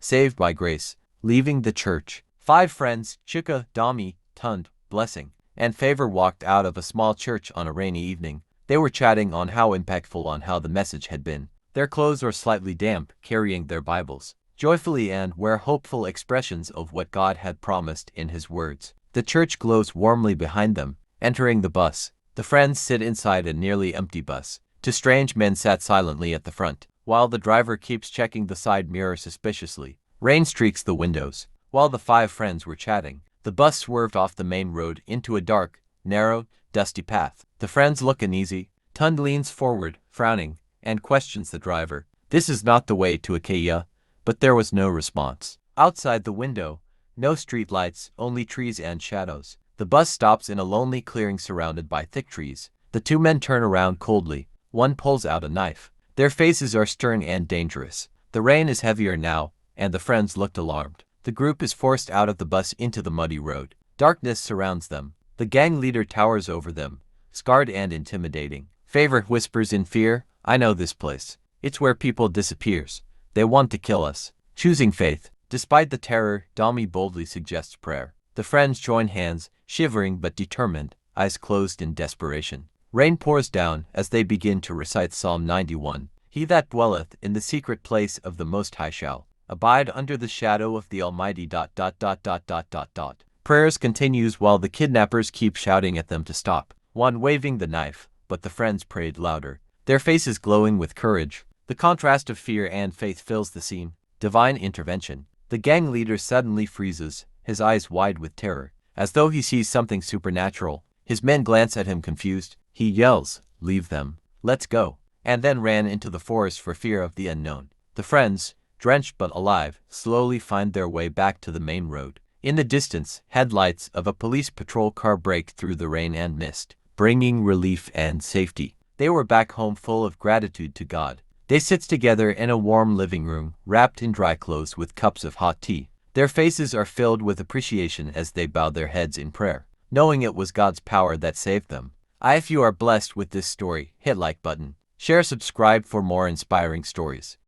saved by grace, leaving the church. 5 friends, Chika, Dami, Tund, Blessing, and Favor walked out of a small church on a rainy evening. They were chatting on how the message had been. Their clothes were slightly damp, carrying their Bibles joyfully and were hopeful expressions of what God had promised in His words. The church glows warmly behind them. Entering the bus, the friends sit inside a nearly empty bus. 2 strange men sat silently at the front, while the driver keeps checking the side mirror suspiciously. Rain streaks the windows. While the 5 friends were chatting, the bus swerved off the main road into a dark, narrow, dusty path. The friends look uneasy. Tund leans forward, frowning, and questions the driver. This is not the way to Achaia, but there was no response. Outside the window, no street lights, only trees and shadows. The bus stops in a lonely clearing surrounded by thick trees. The 2 men turn around coldly. One pulls out a knife. Their faces are stern and dangerous. The rain is heavier now, and the friends looked alarmed. The group is forced out of the bus into the muddy road. Darkness surrounds them. The gang leader towers over them, scarred and intimidating. Favor whispers in fear, "I know this place. It's where people disappears. They want to kill us." Choosing faith. Despite the terror, Dami boldly suggests prayer. The friends join hands, shivering but determined, eyes closed in desperation. Rain pours down as they begin to recite Psalm 91. He that dwelleth in the secret place of the Most High shall abide under the shadow of the Almighty. Prayers continues while the kidnappers keep shouting at them to stop. One waving the knife, but the friends prayed louder, their faces glowing with courage. The contrast of fear and faith fills the scene. Divine intervention. The gang leader suddenly freezes, his eyes wide with terror, as though he sees something supernatural. His men glance at him confused. He yells, "Leave them. Let's go," and then ran into the forest for fear of the unknown. The friends, drenched but alive, slowly find their way back to the main road. In the distance, headlights of a police patrol car break through the rain and mist, bringing relief and safety. They were back home full of gratitude to God. They sit together in a warm living room, wrapped in dry clothes with cups of hot tea. Their faces are filled with appreciation as they bow their heads in prayer, knowing it was God's power that saved them. If you are blessed with this story, hit like button. Share, subscribe for more inspiring stories.